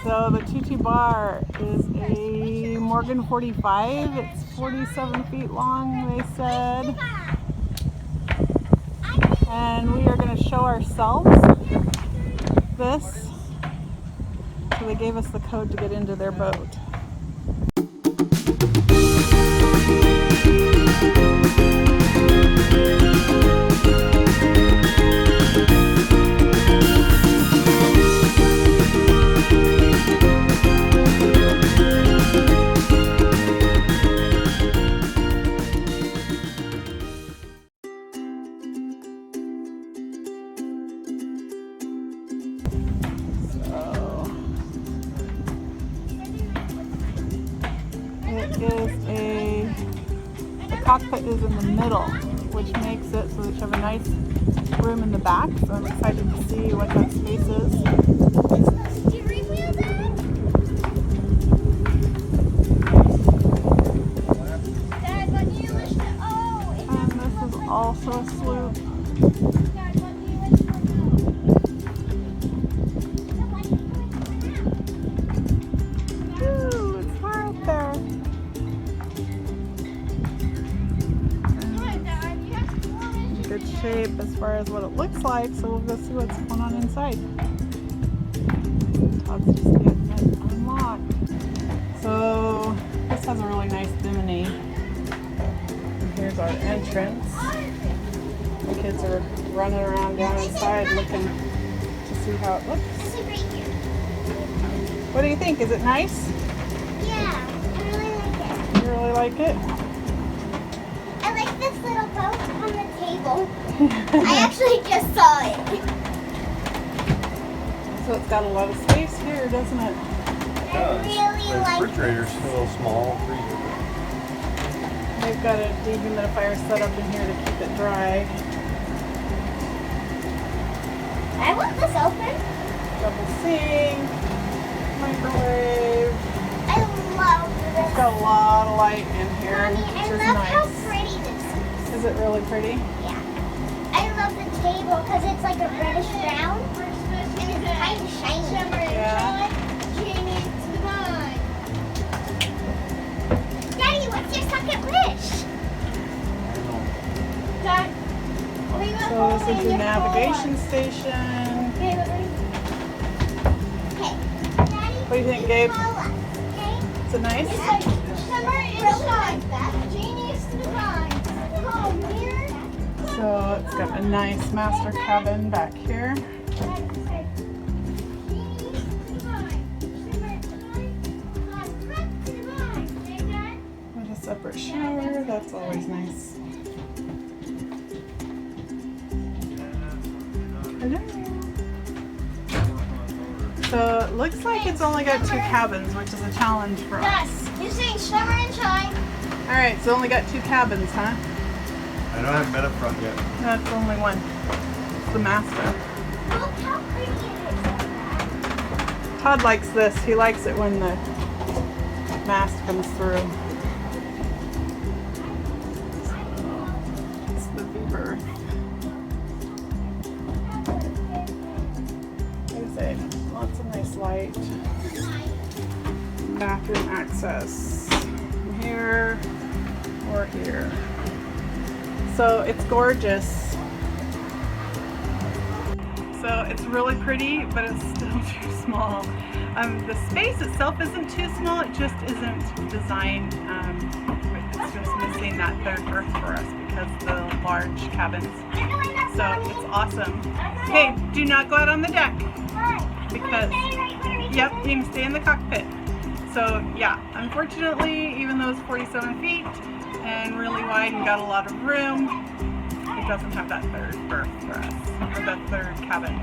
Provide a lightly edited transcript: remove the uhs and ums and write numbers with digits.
So the Tutu bar is a Morgan 45. It's 47 feet long, they said. And we are going to show ourselves this. So they gave us the code to get into their boat. The cockpit is in the middle, which makes it so that you have a nice room in the back. So I'm excited to see what that space is. Do you rewheel that? Dad, what do you wish to And this is also a sloop. Dad, what do you wish to Ooh, it's right there. Good shape as far as what it looks like, so we'll go see what's going on inside. Todd's just getting it unlocked. So this has a really nice bimini. And here's our entrance. The kids are running around down inside looking to see how it looks. What do you think? Is it nice? Yeah, I really like it. You really like it? I like this little boat on the table. I actually just saw it. So it's got a lot of space here, doesn't it? I really like it. The refrigerator's a little small. They've got a dehumidifier set up in here to keep it dry. I want this open. Double sink, microwave. I love this. It's got a lot of light in here, Mommy, which I is love how nice. pretty this is. Is it really pretty? Yeah. I love the table because it's like a reddish brown and it's kind of shiny. Yeah. Daddy, what's your second wish? Dad, So this is your navigation station. Okay. What do you think, Gabe? Okay. Is it nice? It's like summer inside. Genius design. Home here. So it's got a nice master cabin back here. With a separate shower, that's always nice. Hello. So it looks like it's only got 2 cabins, which is a challenge for us. You're saying summer and shine. Alright, so only got 2 cabins, huh? I don't have bed up front yet. That's only one. It's the master. Look how pretty it is. Todd likes this. He likes it when the mast comes through. It's the V-berth. Like I say, lots of nice light. Bathroom access. Here or here. So it's gorgeous. So it's really pretty, but it's still too small. The space itself isn't too small, it just isn't designed, it's just missing that third berth for us because of the large cabins. So it's awesome. Okay, do not go out on the deck because, yep, you can stay in the cockpit. So yeah, unfortunately, even though it's 47 feet and really wide and got a lot of room, it doesn't have that third berth for us, or that third cabin.